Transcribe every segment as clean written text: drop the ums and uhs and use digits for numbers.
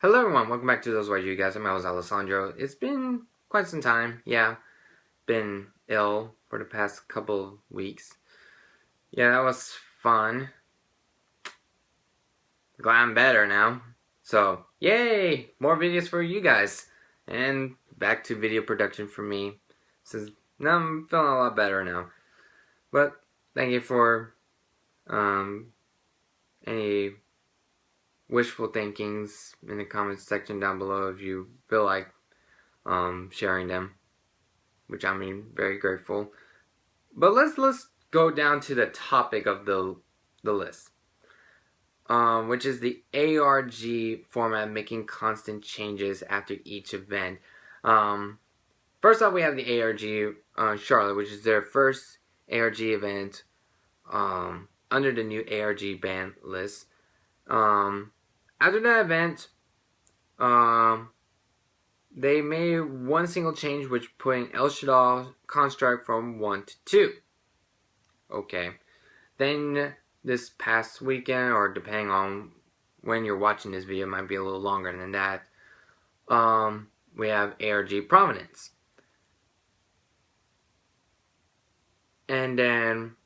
Hello everyone, welcome back to ThoseYGOguys. I'm Alessandro. It's been quite some time, yeah. Been ill for the past couple weeks. Yeah, that was fun. Glad I'm better now. So, yay! More videos for you guys. And back to video production for me. Since now I'm feeling a lot better now. But, thank you for any wishful thinkings in the comments section down below if you feel like sharing them, which I'm very grateful. But let's go down to the topic of the list, which is the ARG format, making constant changes after each event. First off, we have the ARG Charlotte, which is their first ARG event under the new ARG ban list. After that event, they made one single change, which put in El Shaddai construct from 1 to 2. Okay. Then this past weekend, or depending on when you're watching this video, it might be a little longer than that, we have ARG Providence. And then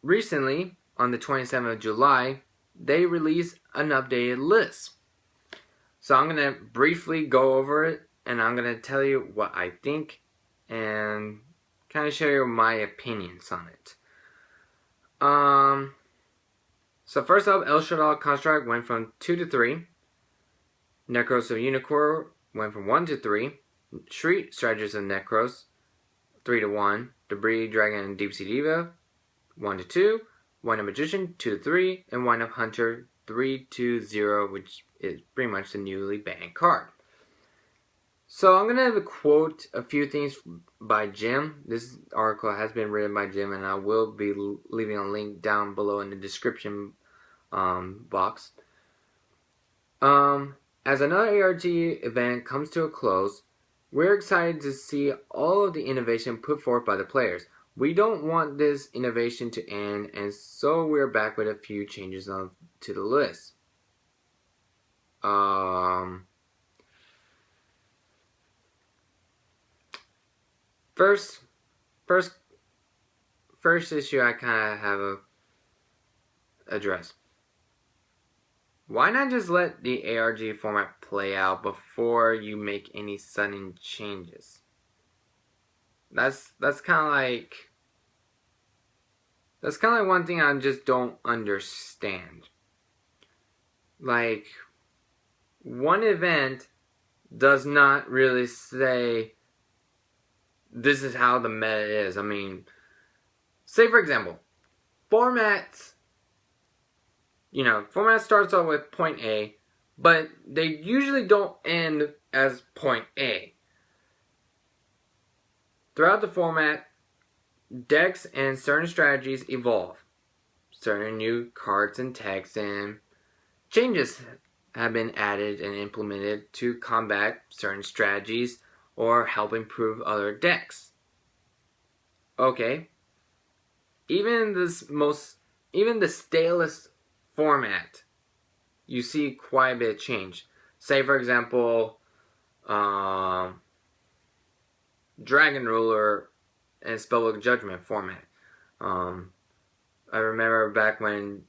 recently, on the 27th of July, they released an updated list. So I'm going to briefly go over it, and I'm going to tell you what I think and kind of share my opinions on it. So first up, El Shaddai construct went from 2 to 3. Necros of Unicorn went from 1 to 3. Street Strategies of Necros 3 to 1. Debris Dragon and Deep Sea Diva 1 to 2. Wind Up Magician 2 to 3. And Wind Up Hunter 3 to 0, which is pretty much the newly banned card. So I'm going to quote a few things by Jim. This article has been written by Jim, and I will be leaving a link down below in the description box. As another ARG event comes to a close, we're excited to see all of the innovation put forth by the players. We don't want this innovation to end, and so we're back with a few changes to the list. First issue I kind of have a address. Why not just let the ARG format play out before you make any sudden changes? That's kind of like one thing I just don't understand. Like, one event does not really say this is how the meta is. I mean, say for example, format starts off with point A, but they usually don't end as point A. Throughout the format, decks and certain strategies evolve. Certain new cards and texts and changes have been added and implemented to combat certain strategies or help improve other decks. Okay. Even the stalest format, you see quite a bit of change. Say for example, Dragon Ruler and Spellbook Judgment format. I remember back when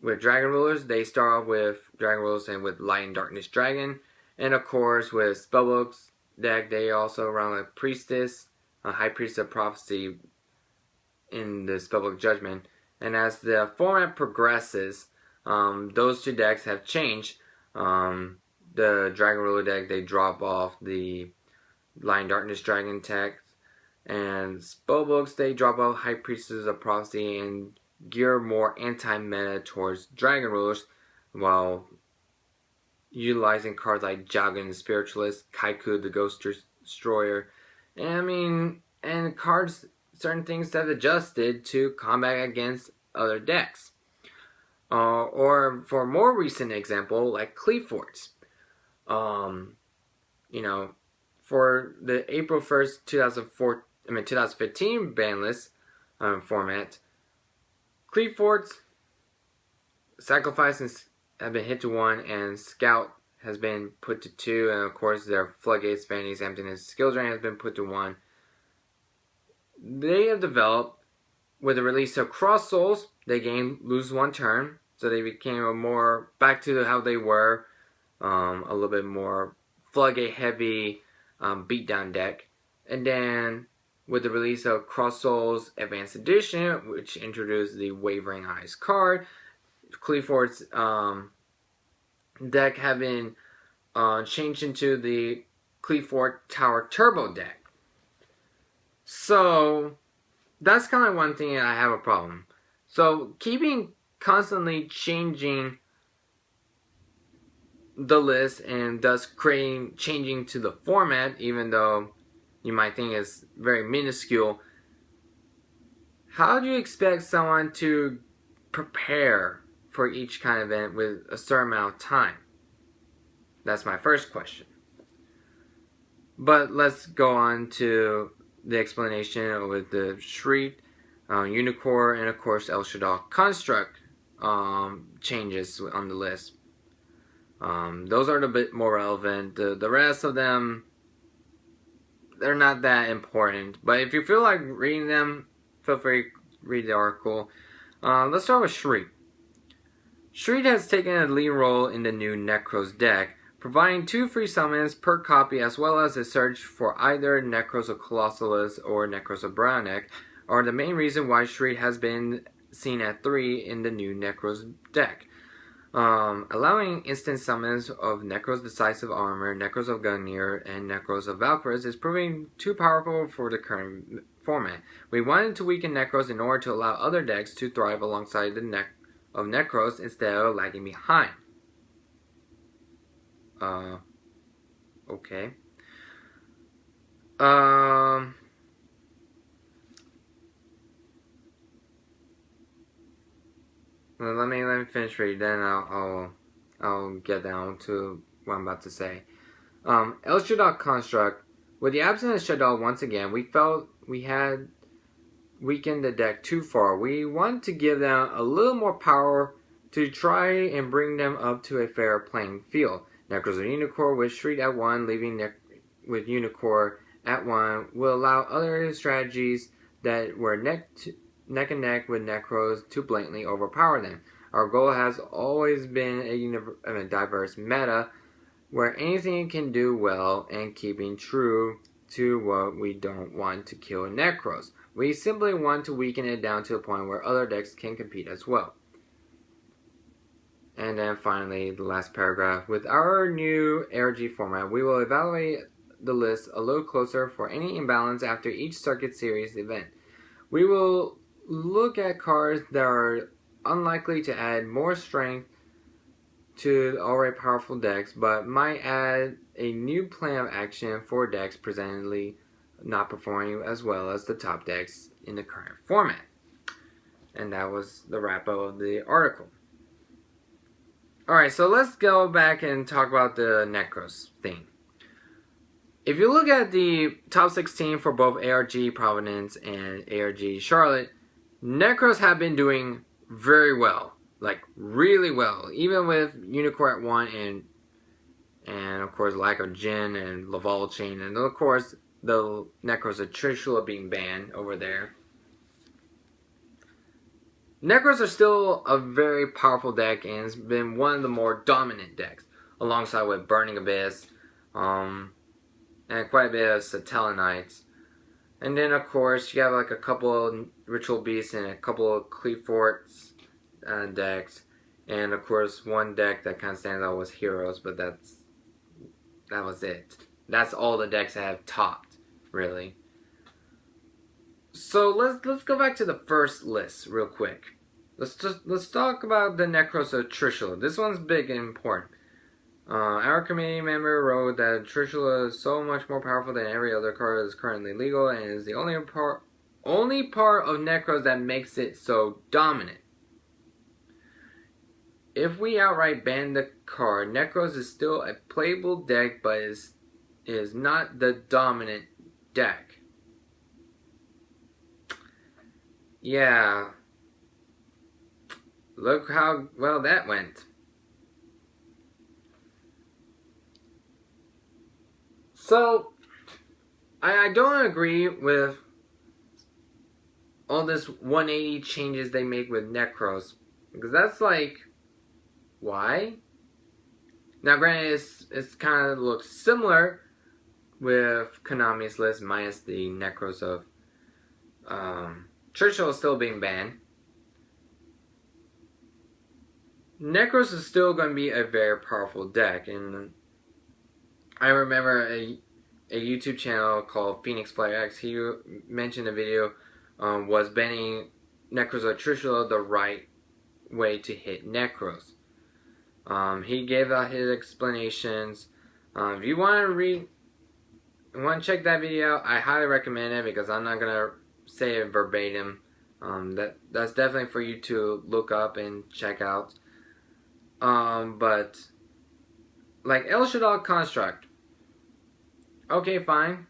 with Dragon Rulers, they start off with Dragon Rulers and with Light and Darkness Dragon. And of course, with Spellbooks deck, they also run a Priestess, a High Priestess of Prophecy in the Spellbook Judgment. And as the format progresses, those two decks have changed. The Dragon Ruler deck, they drop off the Light and Darkness Dragon text. And Spellbooks, they drop off High Priestess of Prophecy and gear more anti-meta towards Dragon Rulers, while utilizing cards like Jagan the Spiritualist, Kaiku the Ghost Destroyer, and certain things have adjusted to combat against other decks. Or for a more recent example, like Cleaforts. For the April 1st, 2015 ban list format, Cleaforts sacrifice and have been hit to 1, and Scout has been put to 2, and of course their Floodgates, Vanities, Emptiness, Skill Drain has been put to 1. They have developed, with the release of Cross Souls, they lose 1 turn, so they became a more back to how they were, a little bit more Floodgate heavy beatdown deck. And then with the release of Cross Souls Advanced Edition, which introduced the Wavering Eyes card, Qliphort's deck having changed into the Qliphort Tower Turbo deck. So that's kind of one thing I have a problem. So keeping constantly changing the list and thus changing to the format, even though you might think it's very minuscule, how do you expect someone to prepare for each kind of event with a certain amount of time? That's my first question. But let's go on to the explanation with the Shriek, Unicorn, and of course El Shaddai construct changes on the list. Those are a bit more relevant. The rest of them, they're not that important. But if you feel like reading them, feel free to read the article. Let's start with Shriek. Shriek has taken a lead role in the new Necros deck, providing 2 free summons per copy, as well as a search for either Necros of Colossalus or Necros of Brownneck, are the main reason why Shriek has been seen at 3 in the new Necros deck. Allowing instant summons of Necros Decisive Armor, Necros of Gungnir, and Necros of Valkyries is proving too powerful for the current format. We wanted to weaken Necros in order to allow other decks to thrive alongside the of Necros instead of lagging behind. Okay. Well, let me finish reading, then I'll get down to what I'm about to say. El Shaddai construct. With the absence of Shaddai once again, we felt we had weakened the deck too far. We want to give them a little more power to try and bring them up to a fair playing field. Necros of Unicorn with Shriek at 1, leaving with Unicorn at 1, will allow other strategies that were neck and neck with Necros to blatantly overpower them. Our goal has always been a diverse meta where anything can do well and keeping true to what we don't want to kill Necros. We simply want to weaken it down to a point where other decks can compete as well. And then finally, the last paragraph. With our new ARG format, we will evaluate the list a little closer for any imbalance after each Circuit Series event. We will look at cards that are unlikely to add more strength to already powerful decks, but might add a new plan of action for decks presently not performing as well as the top decks in the current format. And that was the wrap up of the article. Alright, so let's go back and talk about the Necros thing. If you look at the top 16 for both ARG Providence and ARG Charlotte, Necros have been doing very well. Like, really well. Even with Unicorn at 1 and of course lack of Jin and Laval Chain, and of course the Necros of Trishula being banned over there. Necros are still a very powerful deck and has been one of the more dominant decks, alongside with Burning Abyss, and quite a bit of Satellarknights. And then of course you have like a couple of Ritual Beasts and a couple of Qliphorts decks, and of course one deck that kind of stands out was Heroes, but that was it. That's all the decks that have topped, really. So let's go back to the first list real quick. Let's talk about the Necros of Trishula. This one's big and important. Our committee member wrote that Trishula is so much more powerful than every other card that is currently legal, and is the only part of Necros that makes it so dominant. If we outright ban the card, Necros is still a playable deck, but is not the dominant deck. Yeah. Look how well that went. So, I don't agree with all this 180 changes they make with Necros. Because that's like, why? Now granted, it's kind of looks similar with Konami's list minus the Necros of Churchill still being banned. Necros is still going to be a very powerful deck, and I remember a YouTube channel called Phoenix Player X. He mentioned a video was banning Necros of Churchill the right way to hit Necros. He gave out his explanations. If you want to check that video, I highly recommend it because I'm not gonna say it verbatim. That's definitely for you to look up and check out. But like El Shaddai Construct, okay, fine.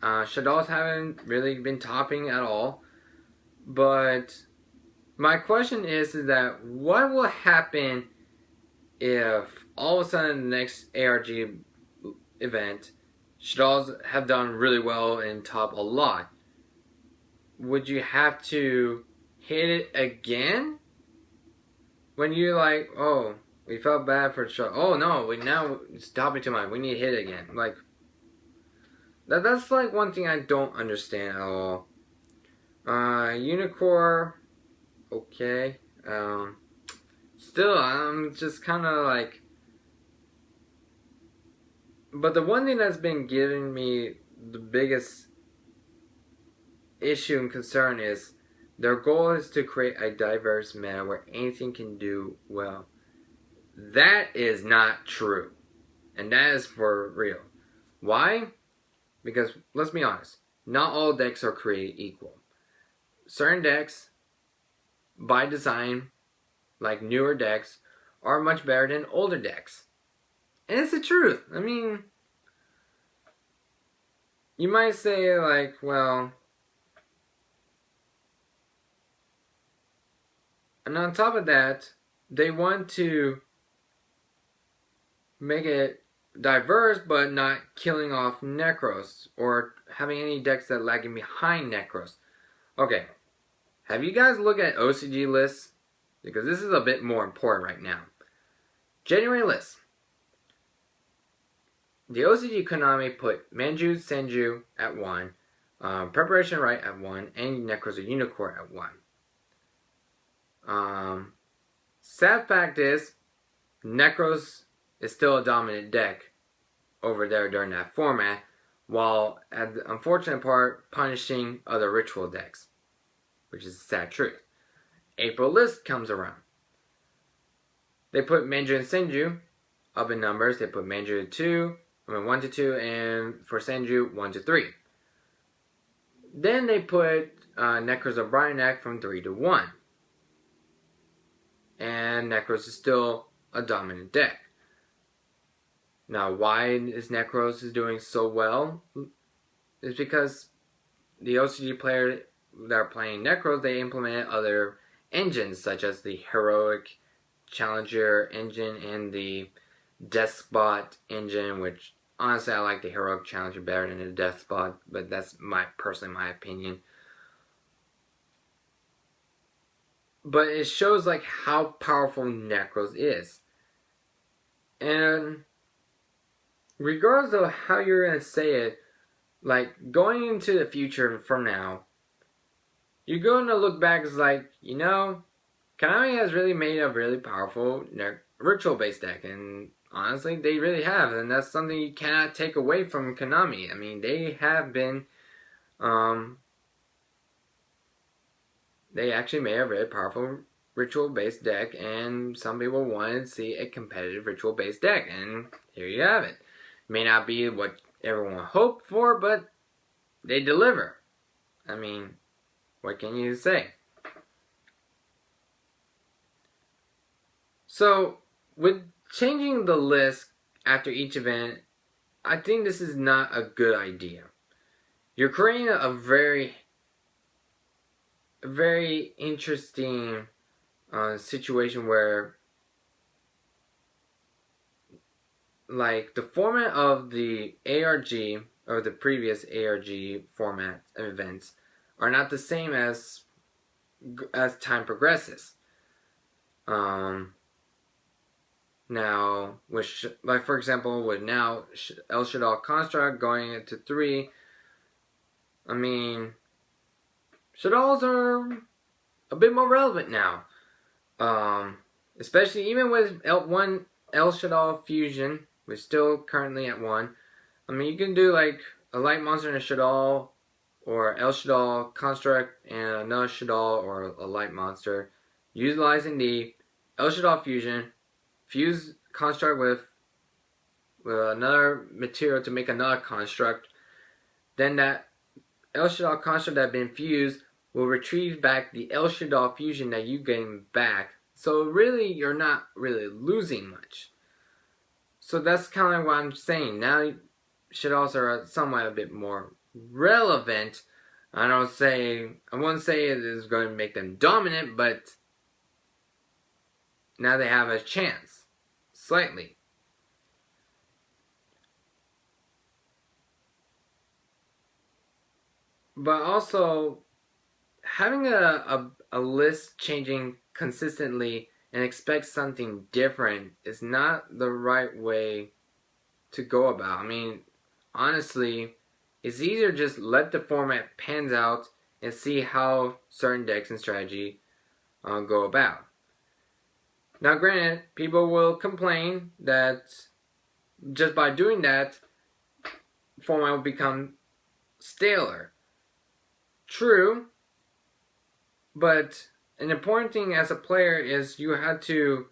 Shaddais haven't really been topping at all, but my question is that what will happen if all of a sudden the next ARG event, Shaddais have done really well and top a lot? Would you have to hit it again? When you're like, oh, we felt bad for Shaddais. Oh no, now it's topping too much. We need to hit it again. Like, that's like one thing I don't understand at all. Unicorn, okay. Still, I'm just kind of like... But the one thing that's been giving me the biggest issue and concern is their goal is to create a diverse meta where anything can do well. That is not true. And that is for real. Why? Because, let's be honest, not all decks are created equal. Certain decks, by design, like newer decks, are much better than older decks. And it's the truth. I mean, you might say like, well, and on top of that, they want to make it diverse but not killing off Necros or having any decks that lagging behind Necros. Okay, have you guys looked at OCG lists? Because this is a bit more important right now. January list. The OCG Konami put Manju Senju at 1, Preparation Right at 1, and Necros or Unicorn at 1. Sad fact is, Necros is still a dominant deck over there during that format, while at the unfortunate part, punishing other ritual decks, which is a sad truth. April list comes around. They put Manju and Senju up in numbers. They put Manju at 1 to 2, and for Senju, 1 to 3. Then they put Necros of Bryanek from 3 to 1. And Necros is still a dominant deck. Now, why is Necros doing so well? It's because the OCG players that are playing Necros, they implemented other engines such as the Heroic Challenger engine and the Despot engine, which honestly I like the Heroic Challenger better than the Despot, but that's personally my opinion. But it shows like how powerful Necros is. And regardless of how you're going to say it, like going into the future from now, you're going to look back as like, you know, Konami has really made a really powerful ritual-based deck, and honestly, they really have, and that's something you cannot take away from Konami. I mean, they have been, they actually made a very powerful ritual-based deck, and some people wanted to see a competitive ritual-based deck, and here you have it. May not be what everyone hoped for, but they deliver. I mean, what can you say? So, with changing the list after each event, I think this is not a good idea. You're creating a very interesting situation where like the format of the ARG or the previous ARG format events are not the same as time progresses. Now, like for example, with now El Shaddai Construct going into 3, I mean, Shaddais are a bit more relevant now. Especially even with El Shaddai Fusion, we're still currently at 1. I mean, you can do like a light monster and a Shaddai, or El Shaddai Construct and another Shaddai or a light monster, utilizing the El Shaddai Fusion, fuse construct with another material to make another construct. Then that El Shaddai construct that has been fused will retrieve back the El Shaddai fusion that you gain back. So really, you're not really losing much. So that's kind of what I'm saying. Now, Shaddais are somewhat a bit more relevant. I wouldn't say it is going to make them dominant, but now they have a chance. Slightly. But also, having a list changing consistently and expect something different is not the right way to go about. I mean, honestly, it's easier just let the format pans out and see how certain decks and strategy go about. Now granted, people will complain that just by doing that, format will become staler. True, but an important thing as a player is you have to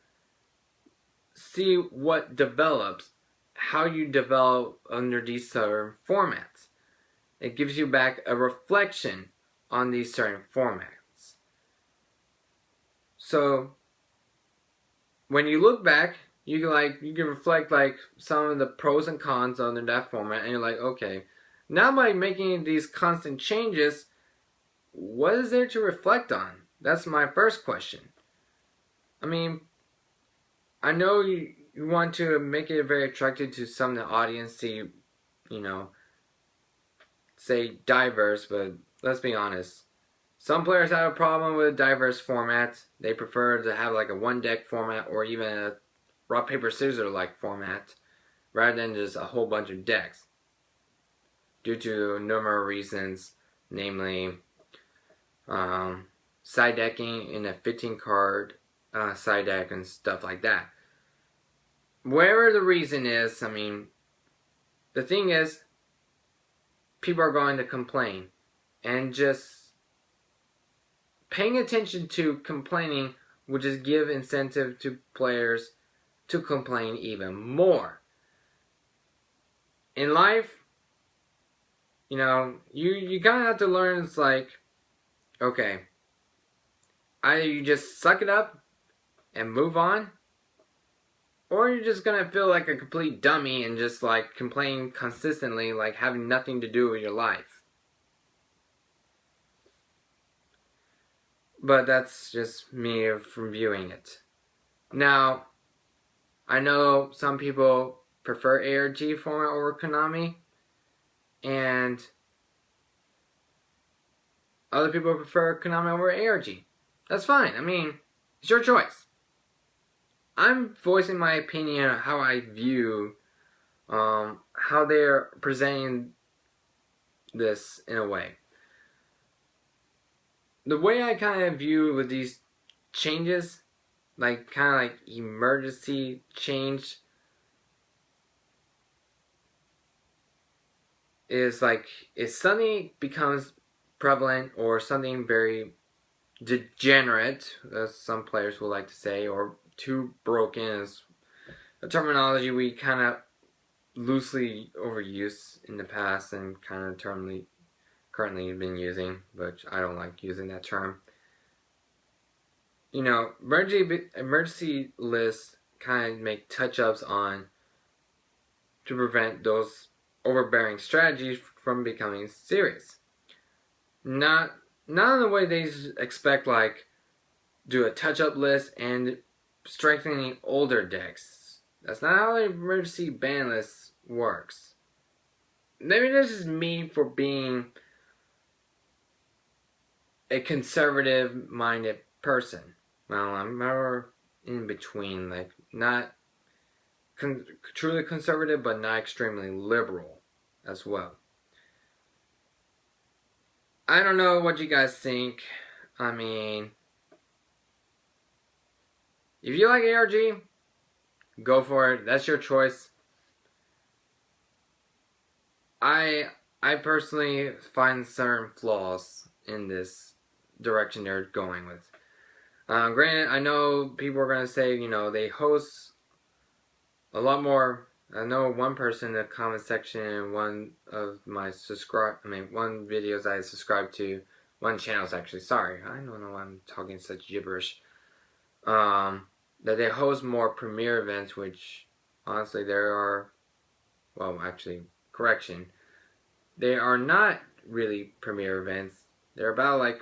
see what develops, how you develop under these certain formats. It gives you back a reflection on these certain formats. So when you look back, you can reflect like some of the pros and cons under that format, and you're like, okay, now by making these constant changes, what is there to reflect on? That's my first question. I mean, I know you want to make it very attractive to some of the audience to, say diverse, but let's be honest. Some players have a problem with diverse formats. They prefer to have like a one deck format or even a rock, paper, scissors like format rather than just a whole bunch of decks. Due to numerous reasons, namely side decking in a 15 card side deck and stuff like that. Whatever the reason is, I mean, the thing is, people are going to complain, and just paying attention to complaining will just give incentive to players to complain even more. In life, you kind of have to learn, it's like, okay, either you just suck it up and move on, or you're just gonna feel like a complete dummy and just like complain consistently, like having nothing to do with your life. But that's just me from viewing it. Now, I know some people prefer ARG format over Konami, and other people prefer Konami over ARG. That's fine. I mean, it's your choice. I'm voicing my opinion on how I view how they're presenting this in a way. The way I kind of view with these changes, like kind of like emergency change, is like if something becomes prevalent or something very degenerate, as some players would like to say, or too broken is a terminology we kind of loosely overused in the past and kind of currently been using, but I don't like using that term. Emergency lists kind of make touch-ups on to prevent those overbearing strategies from becoming serious. Not in the way they expect, like do a touch-up list and strengthening older decks. That's not how an emergency ban list works. Maybe this is me for being a conservative-minded person. Well, I'm more in between, like not truly conservative, but not extremely liberal as well. I don't know what you guys think. I mean, if you like ARG, go for it. That's your choice. I personally find certain flaws in this direction they're going with. Granted, I know people are gonna say, you know, they host a lot more. I know one person in the comment section, one of my one videos I subscribe to, one channels actually. Sorry, I don't know why I'm talking such gibberish. That they host more premiere events, which honestly there are. Well, actually, correction. They are not really premiere events. They're about like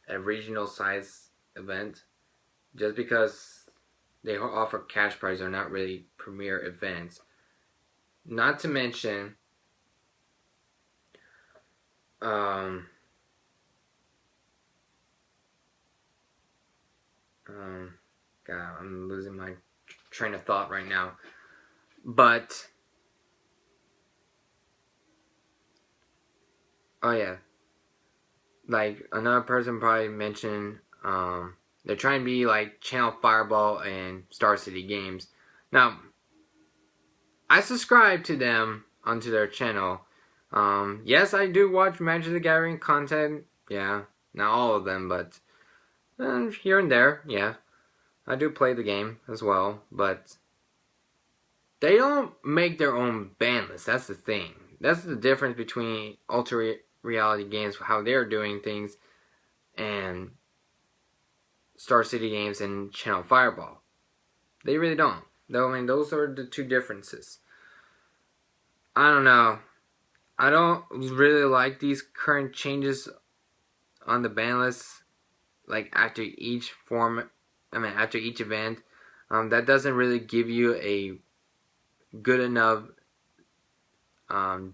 a regional size event. Just because they offer cash prizes are not really premiere events. Not to mention, God, I'm losing my train of thought right now. But, oh yeah, like another person probably mentioned, they're trying to be like Channel Fireball and Star City Games. Now, I subscribe to them onto their channel. Yes, I do watch Magic the Gathering content. Yeah, not all of them, but here and there. Yeah, I do play the game as well, but they don't make their own ban list. That's the thing. That's the difference between Ultra Reality Games, how they're doing things, and Star City Games and Channel Fireball. They really don't. Though, I mean, those are the two differences. I don't know. I don't really like these current changes on the ban list. Like after each after each event, that doesn't really give you a good enough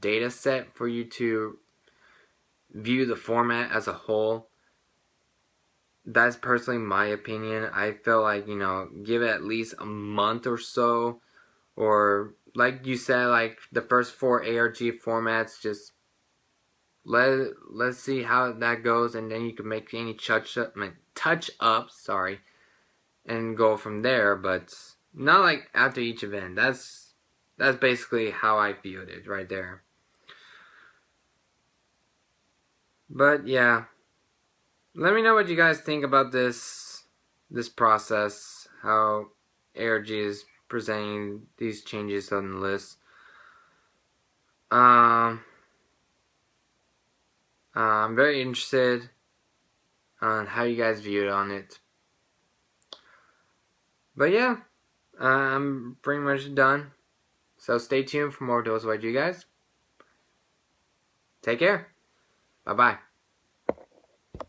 data set for you to view the format as a whole. That's personally my opinion. I feel like, you know, give it at least a month or so, or like you said, like the first 4 ARG formats, just let's see how that goes, and then you can make any touch ups, and go from there. But not like after each event. That's basically how I viewed it right there. But yeah, let me know what you guys think about this process, how ARG is presenting these changes on the list. I'm very interested on how you guys view it on it. But yeah, I'm pretty much done. So stay tuned for more ThoseYGuys. Take care. Bye-bye.